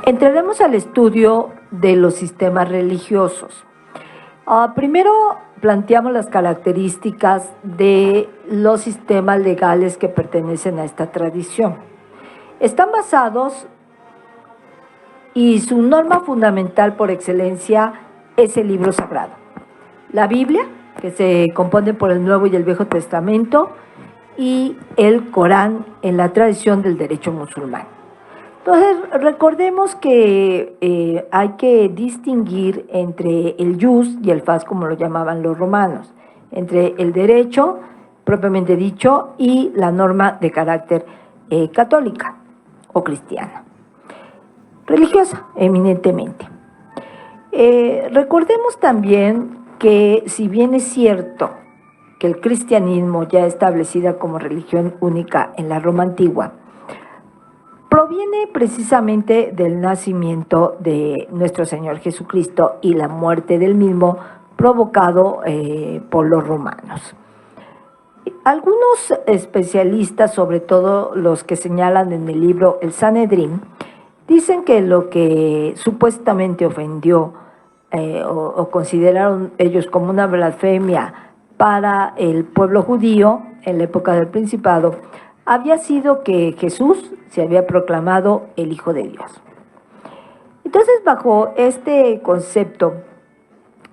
Entraremos al estudio de los sistemas religiosos. Primero planteamos las características de los sistemas legales que pertenecen a esta tradición. Están basados y su norma fundamental por excelencia es el libro sagrado. La Biblia, que se compone por el Nuevo y el Viejo Testamento, y el Corán en la tradición del derecho musulmán. Entonces, recordemos que hay que distinguir entre el jus y el fas, como lo llamaban los romanos, entre el derecho propiamente dicho y la norma de carácter católica o cristiana, religiosa eminentemente. Recordemos también que si bien es cierto que el cristianismo ya establecida como religión única en la Roma antigua, proviene precisamente del nacimiento de nuestro Señor Jesucristo y la muerte del mismo provocado por los romanos. Algunos especialistas, sobre todo los que señalan en el libro El Sanedrín, dicen que lo que supuestamente ofendió o consideraron ellos como una blasfemia para el pueblo judío en la época del Principado había sido que Jesús se había proclamado el Hijo de Dios. Entonces, bajo este concepto,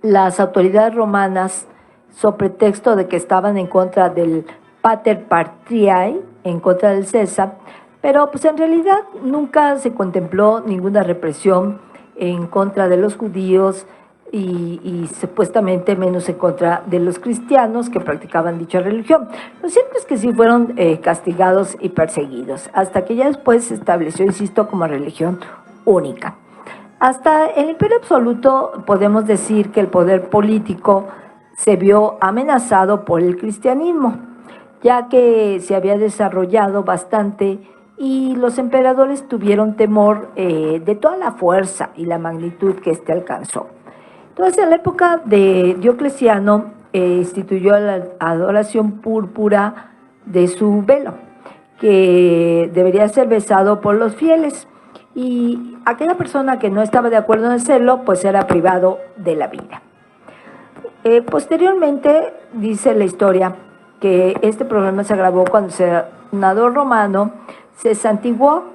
las autoridades romanas, sobre pretexto de que estaban en contra del Pater Patriae, en contra del César, pero pues en realidad nunca se contempló ninguna represión en contra de los judíos y supuestamente menos en contra de los cristianos que practicaban dicha religión. Lo cierto es que sí fueron castigados y perseguidos, hasta que ya después se estableció, insisto, como religión única. Hasta el Imperio Absoluto podemos decir que el poder político se vio amenazado por el cristianismo, ya que se había desarrollado bastante y los emperadores tuvieron temor de toda la fuerza y la magnitud que éste alcanzó. Entonces, en la época de Diocleciano, instituyó la adoración púrpura de su velo, que debería ser besado por los fieles, y aquella persona que no estaba de acuerdo en hacerlo, pues era privado de la vida. Posteriormente, dice la historia, que este problema se agravó cuando el senador romano se santiguó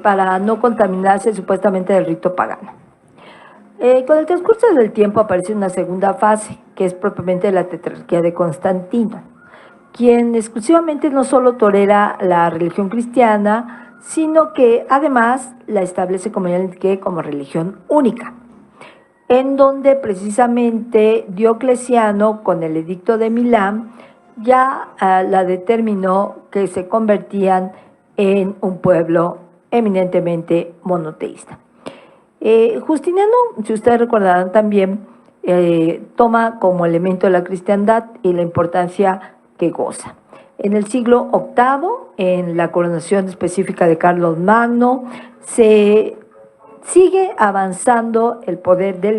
para no contaminarse supuestamente del rito pagano. Con el transcurso del tiempo aparece una segunda fase, que es propiamente la tetrarquía de Constantino, quien exclusivamente no solo tolera la religión cristiana, sino que además la establece, como ya le indiqué, como religión única, en donde precisamente Diocleciano, con el edicto de Milán, ya la determinó que se convertían en un pueblo eminentemente monoteísta. Justiniano, si ustedes recordarán también, toma como elemento de la cristiandad y la importancia que goza. En el siglo VIII, en la coronación específica de Carlos Magno, se sigue avanzando el poder de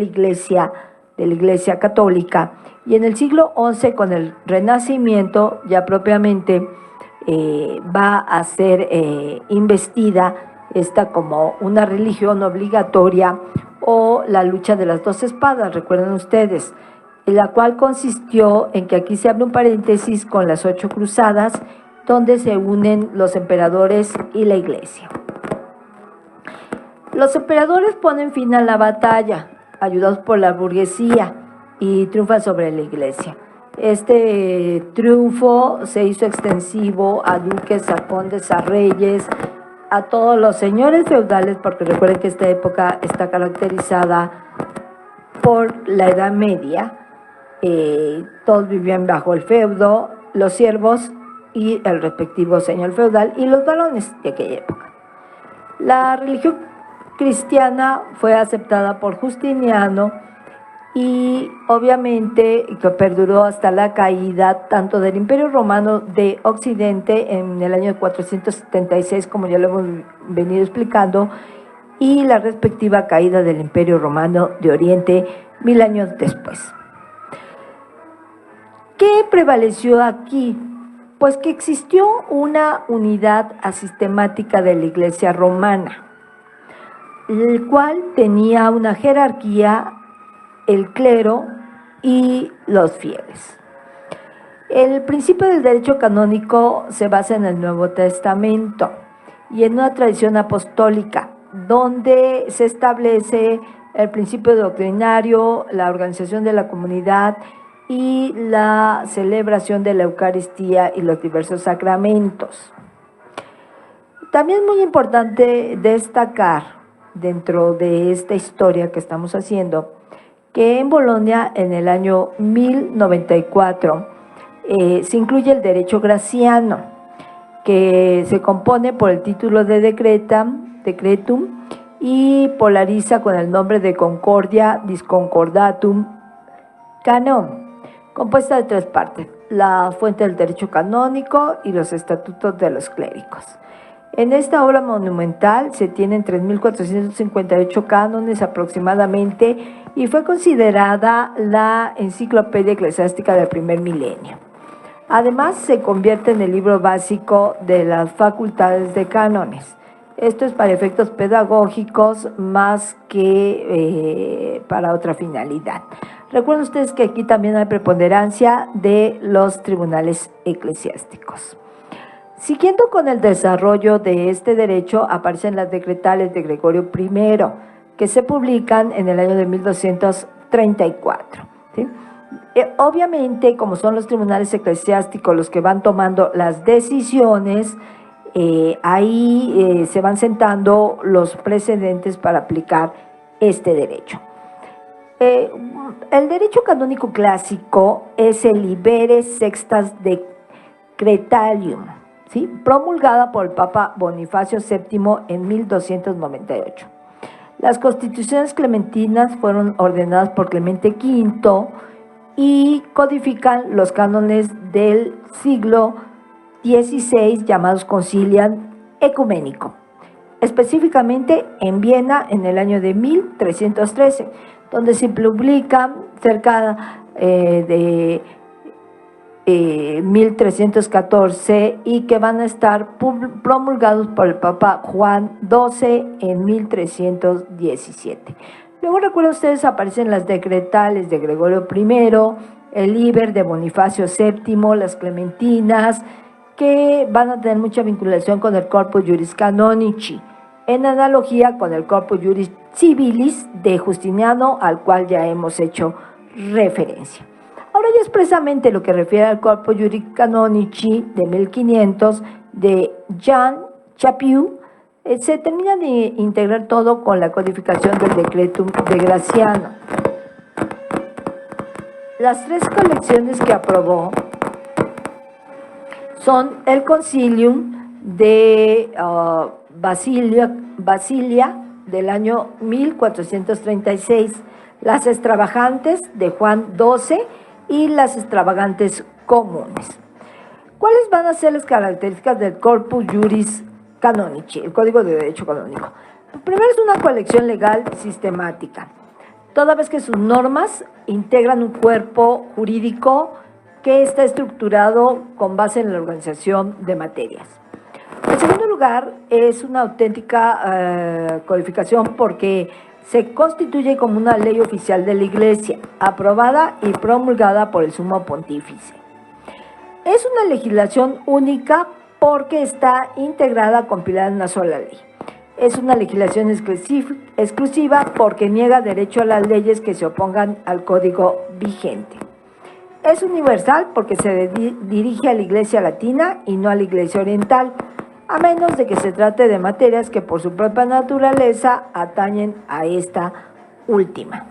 la Iglesia católica, y en el siglo XI, con el Renacimiento, ya propiamente va a ser investida esta como una religión obligatoria, o la lucha de las dos espadas, recuerden ustedes, en la cual consistió en que aquí se abre un paréntesis con las 8 cruzadas, donde se unen los emperadores y la Iglesia. Los emperadores ponen fin a la batalla, ayudados por la burguesía, y triunfan sobre la Iglesia. Este triunfo se hizo extensivo a duques, a condes, a reyes, a todos los señores feudales, porque recuerden que esta época está caracterizada por la Edad Media. Todos vivían bajo el feudo, los siervos y el respectivo señor feudal, y los varones de aquella época. La religión cristiana fue aceptada por Justiniano y obviamente que perduró hasta la caída tanto del Imperio Romano de Occidente en el año 476, como ya lo hemos venido explicando, y la respectiva caída del Imperio Romano de Oriente 1000 años después. ¿Qué prevaleció aquí? Pues que existió una unidad asistemática de la Iglesia romana. el cual tenía una jerarquía, el clero y los fieles. El principio del derecho canónico se basa en el Nuevo Testamento y en una tradición apostólica, donde se establece el principio doctrinario, la organización de la comunidad y la celebración de la Eucaristía y los diversos sacramentos. También es muy importante destacar dentro de esta historia que estamos haciendo que en Bolonia en el año 1094 se incluye el derecho graciano, que se compone por el título de decretum y polariza con el nombre de Concordia Disconcordatum Canon, compuesta de 3 partes: la fuente del derecho canónico y los estatutos de los clérigos. En esta obra monumental se tienen 3.458 cánones aproximadamente y fue considerada la enciclopedia eclesiástica del primer milenio. Además, se convierte en el libro básico de las facultades de cánones. Esto es para efectos pedagógicos más que para otra finalidad. Recuerden ustedes que aquí también hay preponderancia de los tribunales eclesiásticos. Siguiendo con el desarrollo de este derecho, aparecen las decretales de Gregorio I, que se publican en el año de 1234. ¿Sí? Obviamente, como son los tribunales eclesiásticos los que van tomando las decisiones, ahí se van sentando los precedentes para aplicar este derecho. El derecho canónico clásico es el Libere Sextas Decretalium, ¿sí?, promulgada por el Papa Bonifacio VII en 1298. Las constituciones clementinas fueron ordenadas por Clemente V y codifican los cánones del siglo XVI llamados Concilium Ecuménico, específicamente en Viena en el año de 1313, donde se publican cerca de 1314 y que van a estar promulgados por el Papa Juan XII en 1317. Luego, recuerden ustedes, aparecen las decretales de Gregorio I, el Liber de Bonifacio VII, las Clementinas, que van a tener mucha vinculación con el Corpus Juris Canonici, en analogía con el Corpus Juris Civilis de Justiniano, al cual ya hemos hecho referencia. Ahora ya expresamente lo que refiere al Corpus Juris Canonici de 1500 de Jean Chaput, se termina de integrar todo con la codificación del Decretum de Graciano. Las 3 colecciones que aprobó son el Concilium de Basilia del año 1436, las extravagantes de Juan XII y las extravagantes comunes. ¿Cuáles van a ser las características del Corpus Juris Canonici, el Código de Derecho Canónico? Primero, es una colección legal sistemática, toda vez que sus normas integran un cuerpo jurídico que está estructurado con base en la organización de materias. En segundo lugar, es una auténtica codificación porque se constituye como una ley oficial de la Iglesia, aprobada y promulgada por el Sumo Pontífice. Es una legislación única porque está integrada, compilada en una sola ley. Es una legislación exclusiva porque niega derecho a las leyes que se opongan al código vigente. Es universal porque se dirige a la Iglesia latina y no a la Iglesia oriental, a menos de que se trate de materias que por su propia naturaleza atañen a esta última.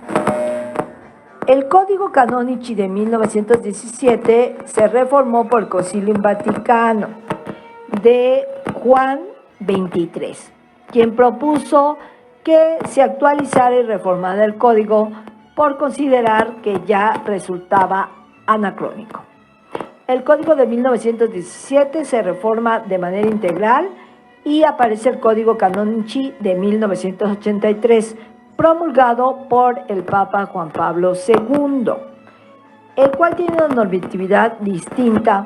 El Código Canonici de 1917 se reformó por el Concilium Vaticano de Juan XXIII, quien propuso que se actualizara y reformara el código por considerar que ya resultaba anacrónico. El Código de 1917 se reforma de manera integral y aparece el Código Canonici de 1983, promulgado por el Papa Juan Pablo II, el cual tiene una normatividad distinta,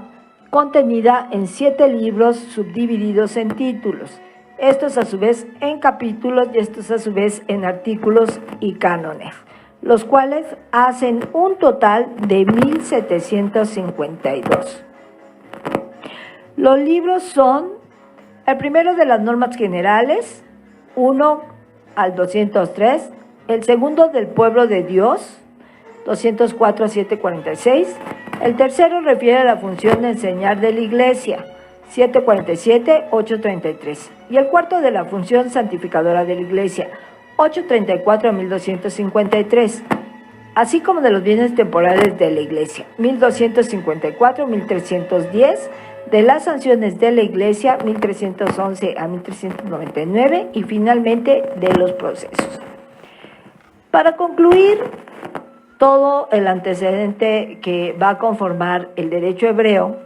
contenida en 7 libros subdivididos en títulos, estos a su vez en capítulos y estos a su vez en artículos y cánones, los cuales hacen un total de 1752. Los libros son el primero de las normas generales, 1 al 203, el segundo del pueblo de Dios, 204 a 746, el tercero refiere a la función de enseñar de la Iglesia, 747, 833, y el cuarto de la función santificadora de la Iglesia, 834 a 1253, así como de los bienes temporales de la Iglesia, 1254, 1310, de las sanciones de la Iglesia, 1311 a 1399, y finalmente de los procesos. Para concluir todo el antecedente que va a conformar el derecho hebreo,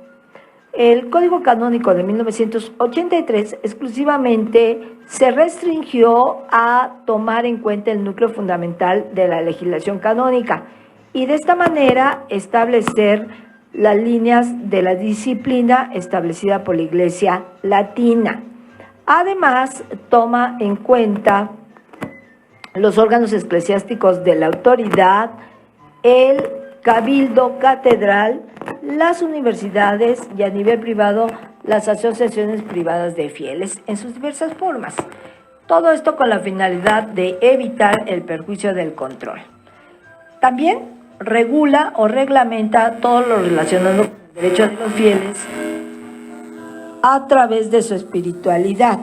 el Código Canónico de 1983 exclusivamente se restringió a tomar en cuenta el núcleo fundamental de la legislación canónica y de esta manera establecer las líneas de la disciplina establecida por la Iglesia Latina. Además, toma en cuenta los órganos eclesiásticos de la autoridad, el cabildo catedral, las universidades y a nivel privado las asociaciones privadas de fieles en sus diversas formas. Todo esto con la finalidad de evitar el perjuicio del control. También regula o reglamenta todo lo relacionado con el derecho de los fieles a través de su espiritualidad,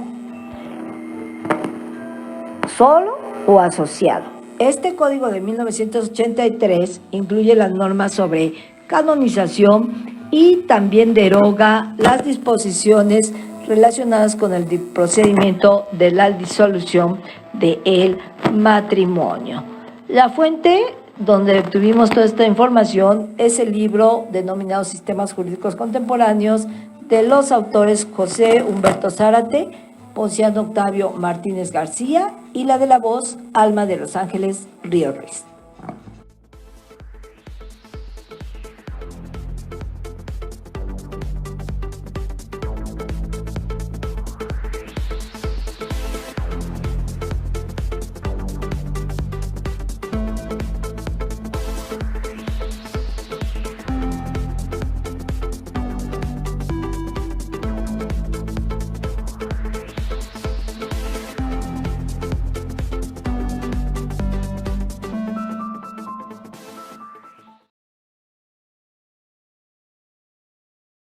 solo o asociado. Este código de 1983 incluye las normas sobre canonización y también deroga las disposiciones relacionadas con el procedimiento de la disolución del matrimonio. La fuente donde obtuvimos toda esta información es el libro denominado Sistemas Jurídicos Contemporáneos de los autores José Humberto Zárate, Ponciano Octavio Martínez García y la de la voz Alma de los Ángeles Río Ruiz.